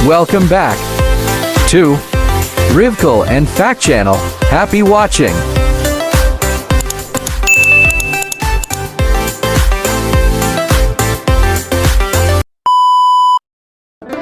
Welcome back to Rivkal and Fact Channel. Happy watching.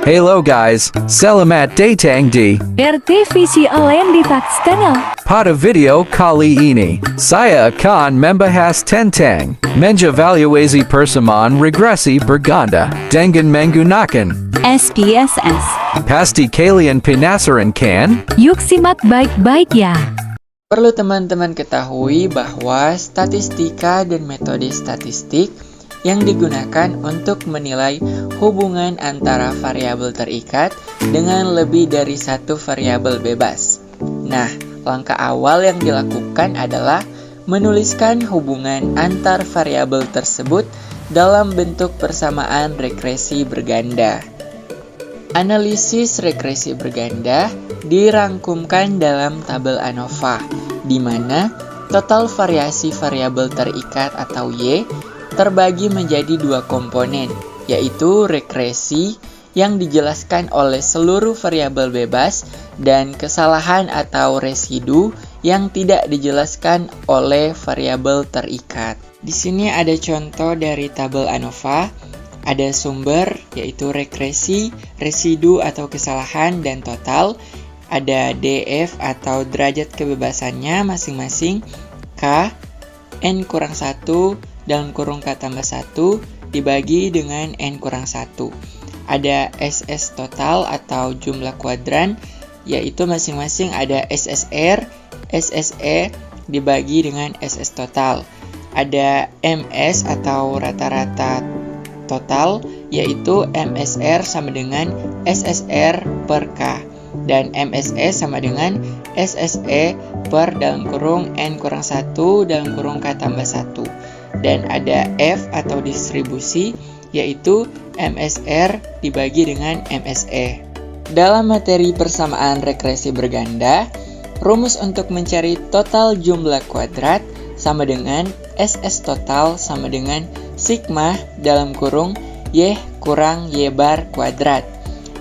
Hello guys, selamat datang di RTVC Alen di Fact Channel. pada video kali ini. Saya akan membahas tentang mengevaluasi persamaan regresi berganda dengan menggunakan SPSS. Pasti kalian penasaran kan? Yuk simak baik-baik ya. Perlu teman-teman ketahui bahwa statistika dan metode statistik yang digunakan untuk menilai hubungan antara variabel terikat dengan lebih dari satu variabel bebas. Nah, langkah awal yang dilakukan adalah menuliskan hubungan antar variabel tersebut dalam bentuk persamaan regresi berganda. Analisis regresi berganda dirangkumkan dalam tabel ANOVA, di mana total variasi variabel terikat atau Y terbagi menjadi dua komponen, yaitu regresi yang dijelaskan oleh seluruh variabel bebas dan kesalahan atau residu yang tidak dijelaskan oleh variabel terikat. Di sini ada contoh dari tabel ANOVA. Ada sumber, yaitu regresi, residu atau kesalahan, dan total. Ada DF atau derajat kebebasannya masing-masing K, N kurang 1, dalam kurung K tambah 1, dibagi dengan N kurang 1. Ada SS total atau jumlah kuadran, yaitu masing-masing ada SSR, SSE, dibagi dengan SS total. Ada MS atau rata-rata total, yaitu MSR sama dengan SSR per K, dan MSE sama dengan SSE per dalam kurung N kurang 1 dalam kurung K tambah 1. Dan ada F atau distribusi, yaitu MSR dibagi dengan MSE. Dalam materi persamaan regresi berganda, rumus untuk mencari total jumlah kuadrat sama dengan SS total sama dengan sigma dalam kurung Y kurang Y bar kuadrat.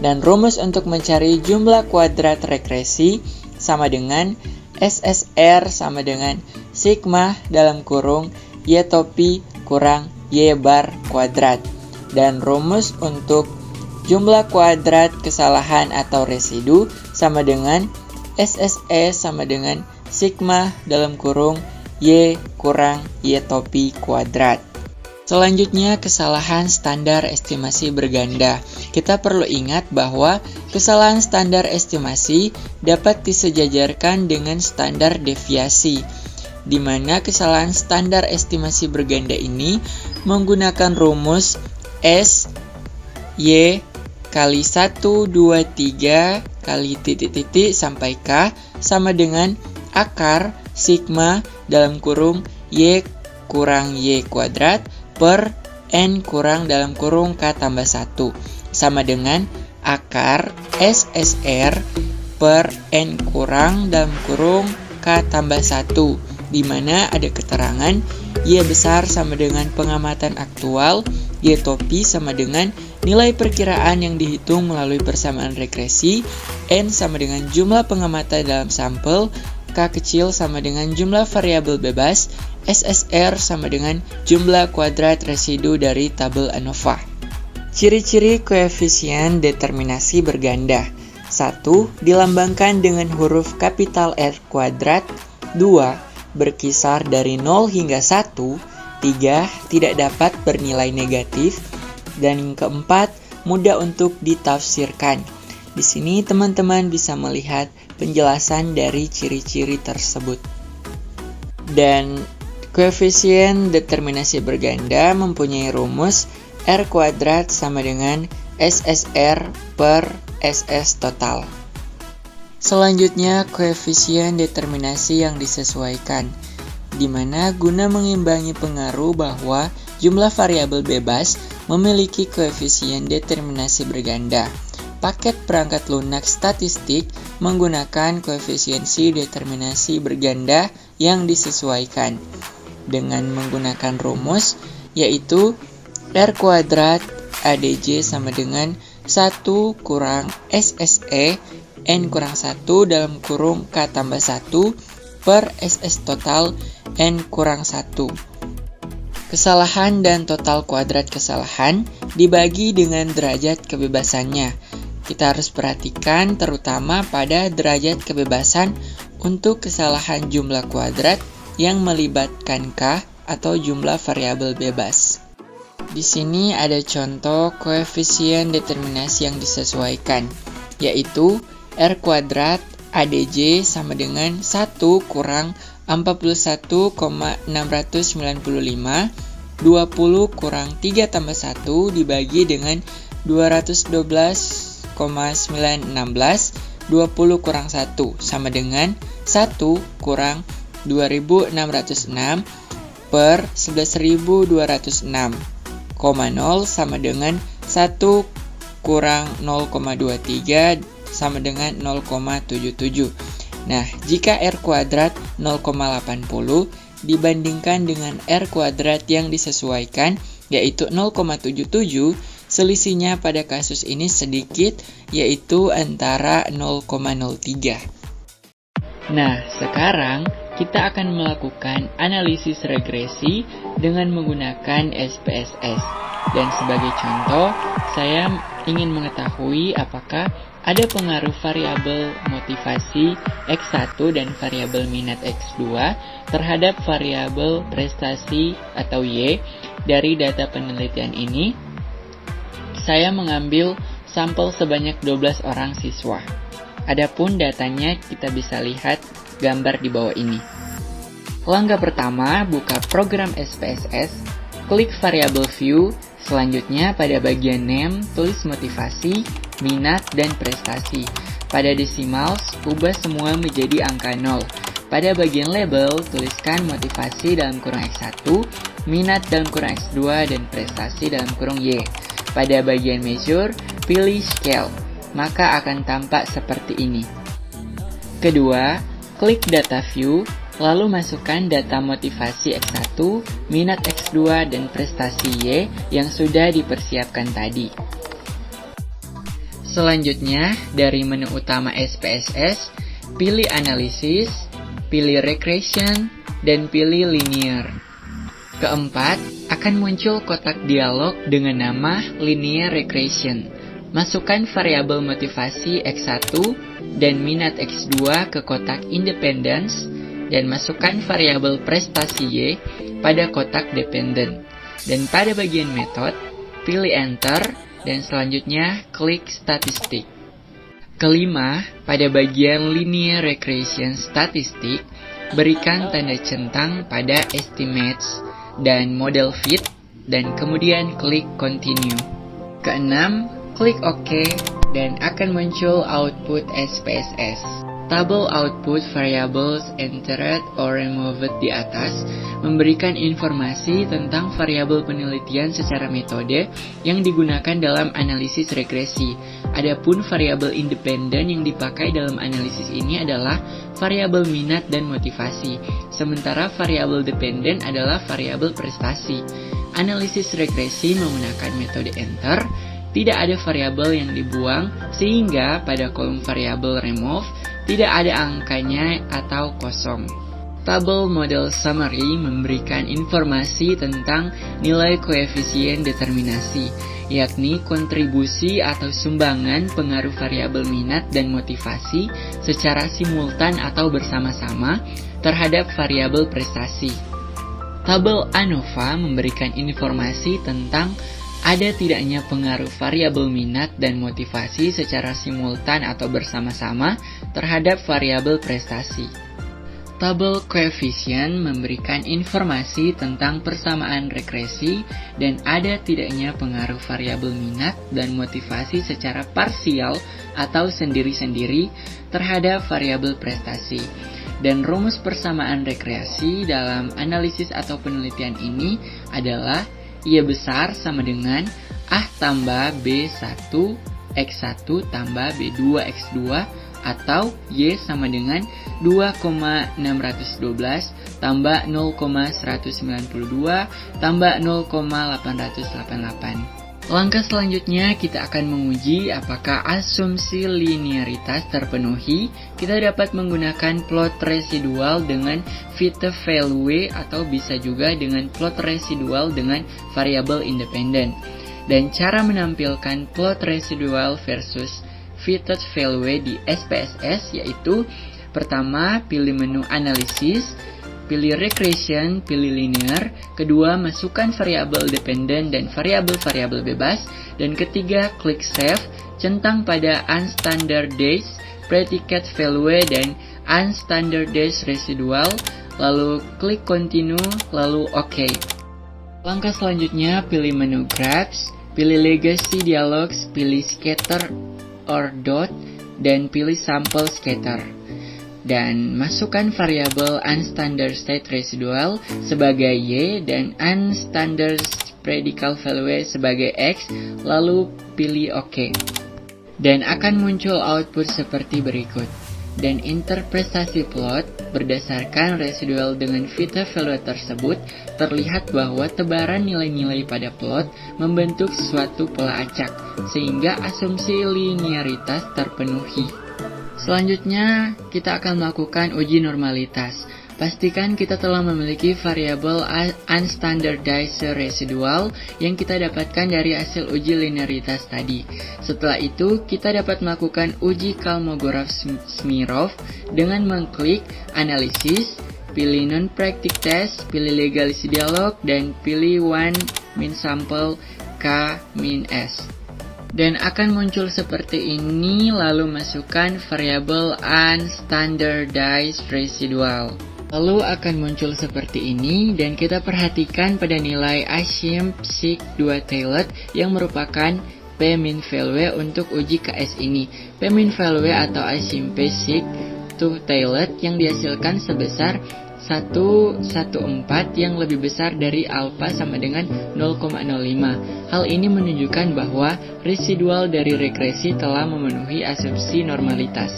Dan rumus untuk mencari jumlah kuadrat regresi sama dengan SSR sama dengan sigma dalam kurung Y topi kurang Y bar kuadrat. Dan rumus untuk jumlah kuadrat kesalahan atau residu sama dengan SSE sama dengan sigma dalam kurung Y kurang Y topi kuadrat. Selanjutnya, kesalahan standar estimasi berganda. Kita perlu ingat bahwa kesalahan standar estimasi dapat disejajarkan dengan standar deviasi, di mana kesalahan standar estimasi berganda ini menggunakan rumus S, Y, kali 1, 2, 3, kali titik-titik sampai K sama dengan akar sigma dalam kurung Y kurang Y kuadrat per N kurang dalam kurung K tambah 1 sama dengan akar SSR per N kurang dalam kurung K tambah 1, di mana ada keterangan Y besar sama dengan pengamatan aktual, Y topi sama dengan nilai perkiraan yang dihitung melalui persamaan regresi, N sama dengan jumlah pengamatan dalam sampel, K kecil sama dengan jumlah variabel bebas, SSR sama dengan jumlah kuadrat residu dari tabel ANOVA. Ciri-ciri koefisien determinasi berganda. 1. Dilambangkan dengan huruf kapital R kuadrat. 2. Berkisar dari 0 hingga 1. 3. Tidak dapat bernilai negatif. Dan yang keempat, mudah untuk ditafsirkan. Di sini teman-teman bisa melihat penjelasan dari ciri-ciri tersebut. Dan koefisien determinasi berganda mempunyai rumus R kuadrat sama dengan SSR per SS total. Selanjutnya, koefisien determinasi yang disesuaikan, di mana guna mengimbangi pengaruh bahwa jumlah variabel bebas memiliki koefisien determinasi berganda. Paket perangkat lunak statistik menggunakan koefisiensi determinasi berganda yang disesuaikan dengan menggunakan rumus, yaitu R kuadrat ADJ sama dengan 1 kurang SSE N kurang 1 dalam kurung K tambah 1 per SS total N kurang 1. Kesalahan dan total kuadrat kesalahan dibagi dengan derajat kebebasannya. Kita harus perhatikan terutama pada derajat kebebasan untuk kesalahan jumlah kuadrat yang melibatkan K atau jumlah variabel bebas. Di sini ada contoh koefisien determinasi yang disesuaikan, yaitu R kuadrat ADJ sama dengan 1 kurang 41,695 20 kurang 3 tambah 1 dibagi dengan 212,916 20 kurang 1 sama dengan 1 kurang 2606 per 11.206, 0 sama dengan 1 kurang 0,23 sama dengan 0,77. Nah, jika R kuadrat 0,80 dibandingkan dengan R kuadrat yang disesuaikan, yaitu 0,77, selisihnya pada kasus ini sedikit, yaitu antara 0,03. Nah, sekarang kita akan melakukan analisis regresi dengan menggunakan SPSS. Dan sebagai contoh, saya ingin mengetahui apakah ada pengaruh variabel motivasi X1 dan variabel minat X2 terhadap variabel prestasi atau Y. Dari data penelitian ini, saya mengambil sampel sebanyak 12 orang siswa. Adapun datanya kita bisa lihat gambar di bawah ini. Langkah pertama, buka program SPSS, klik variabel view, selanjutnya pada bagian name, tulis motivasi, minat, dan prestasi. Pada decimals, ubah semua menjadi angka 0. Pada bagian label, tuliskan motivasi dalam kurung X1, minat dalam kurung X2, dan prestasi dalam kurung Y. Pada bagian measure, pilih scale, maka akan tampak seperti ini. Kedua, klik data view, lalu masukkan data motivasi X1, minat X2, dan prestasi Y yang sudah dipersiapkan tadi. Selanjutnya, dari menu utama SPSS, pilih analisis, pilih regression, dan pilih linear. Keempat, akan muncul kotak dialog dengan nama linear regression. Masukkan variabel motivasi X1 dan minat X2 ke kotak independence, dan masukkan variabel prestasi Y pada kotak dependent. Dan pada bagian method, pilih enter, dan selanjutnya klik statistik. Kelima, pada bagian linear regression statistik, berikan tanda centang pada estimates dan model fit, dan kemudian klik continue. Keenam, klik OK, dan akan muncul output SPSS. Tabel output variables entered or removed di atas memberikan informasi tentang variabel penelitian secara metode yang digunakan dalam analisis regresi. Adapun variabel independen yang dipakai dalam analisis ini adalah variabel minat dan motivasi, sementara variabel dependen adalah variabel prestasi. Analisis regresi menggunakan metode enter. Tidak ada variabel yang dibuang, sehingga pada kolom variabel remove tidak ada angkanya atau kosong. Tabel model summary memberikan informasi tentang nilai koefisien determinasi, yakni kontribusi atau sumbangan pengaruh variabel minat dan motivasi secara simultan atau bersama-sama terhadap variabel prestasi. Tabel ANOVA memberikan informasi tentang ada tidaknya pengaruh variabel minat dan motivasi secara simultan atau bersama-sama terhadap variabel prestasi. Tabel koefisien memberikan informasi tentang persamaan regresi dan ada tidaknya pengaruh variabel minat dan motivasi secara parsial atau sendiri-sendiri terhadap variabel prestasi. Dan rumus persamaan regresi dalam analisis atau penelitian ini adalah Y besar sama dengan A tambah B1 X1 tambah B2 X2 atau Y sama dengan 2,612 tambah 0,192 tambah 0,888. Langkah selanjutnya kita akan menguji apakah asumsi linearitas terpenuhi. Kita dapat menggunakan plot residual dengan Fitte value atau bisa juga dengan plot residual dengan variabel independen. Dan cara menampilkan plot residual versus fitted value di SPSS yaitu pertama pilih menu analisis, pilih regression, pilih linear, kedua masukkan variabel dependen dan variabel-variabel bebas, dan ketiga klik save, centang pada unstandardized predicate value dan unstandardized residual, lalu klik continue, lalu OK. Langkah selanjutnya pilih menu graphs, pilih legacy dialogs, pilih scatter or dot, dan pilih sample scatter. Dan masukkan variabel unstandard state residual sebagai Y dan unstandard predicate value sebagai X, lalu pilih OK. Dan akan muncul output seperti berikut. Dan interpretasi plot berdasarkan residual dengan Fitte value tersebut, terlihat bahwa tebaran nilai-nilai pada plot membentuk suatu pola acak, sehingga asumsi linearitas terpenuhi. Selanjutnya, kita akan melakukan uji normalitas. Pastikan kita telah memiliki variabel unstandardized residual yang kita dapatkan dari hasil uji linearitas tadi. Setelah itu, kita dapat melakukan uji Kolmogorov-Smirnov dengan mengklik analisis, pilih non-practice test, pilih legacy dialog, dan pilih one min sample K min S. Dan akan muncul seperti ini, lalu masukkan variabel unstandardized residual. Lalu akan muncul seperti ini, dan kita perhatikan pada nilai assumed sig 2 tailored yang merupakan P-min value untuk uji KS ini. P-min value atau assumed sig 2 tailored yang dihasilkan sebesar 114 yang lebih besar dari alpha sama dengan 0,05. Hal ini menunjukkan bahwa residual dari regresi telah memenuhi asumsi normalitas.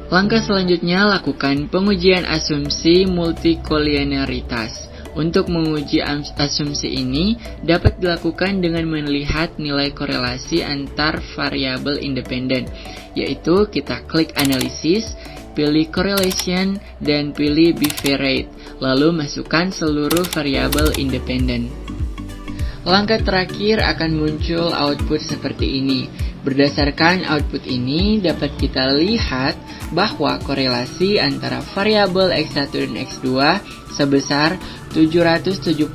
Langkah selanjutnya, lakukan pengujian asumsi multikolinearitas. Untuk menguji asumsi ini dapat dilakukan dengan melihat nilai korelasi antar variabel independen, yaitu kita klik analisis, pilih correlation, dan pilih bivariate, lalu masukkan seluruh variabel independen. Langkah terakhir akan muncul output seperti ini. Berdasarkan output ini dapat kita lihat bahwa korelasi antara variabel X1 dan X2 sebesar 778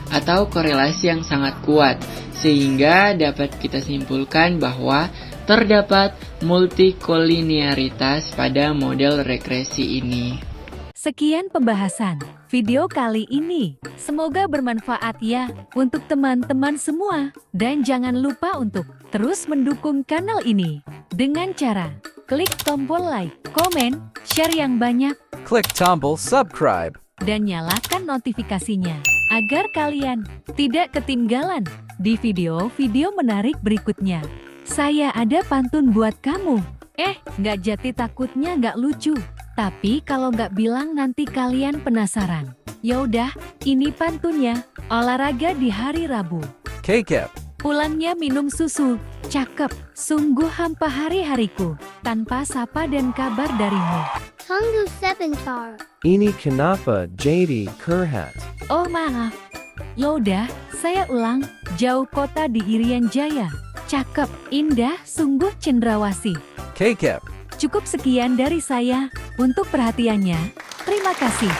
atau korelasi yang sangat kuat, sehingga dapat kita simpulkan bahwa terdapat multikolinearitas pada model regresi ini. Sekian pembahasan video kali ini. Semoga bermanfaat ya untuk teman-teman semua. Dan jangan lupa untuk terus mendukung kanal ini dengan cara klik tombol like, komen, share yang banyak, Click tombol subscribe. dan nyalakan notifikasinya agar kalian tidak ketinggalan di video-video menarik berikutnya. Saya ada pantun buat kamu. Nggak jati takutnya nggak lucu. Tapi kalau nggak bilang nanti kalian penasaran. Yaudah, ini pantunnya. Olahraga di hari Rabu. Kekep. Pulangnya minum susu. Cakep, sungguh hampa hari-hariku. Tanpa sapa dan kabar darimu. Tunggu sebentar. Ini kenapa jadi curhat? Oh maaf. Yaudah, saya ulang. Jauh kota di Irian Jaya. Cakep, indah, sungguh cendrawasih. Kekep. Cukup sekian dari saya. Untuk perhatiannya, terima kasih.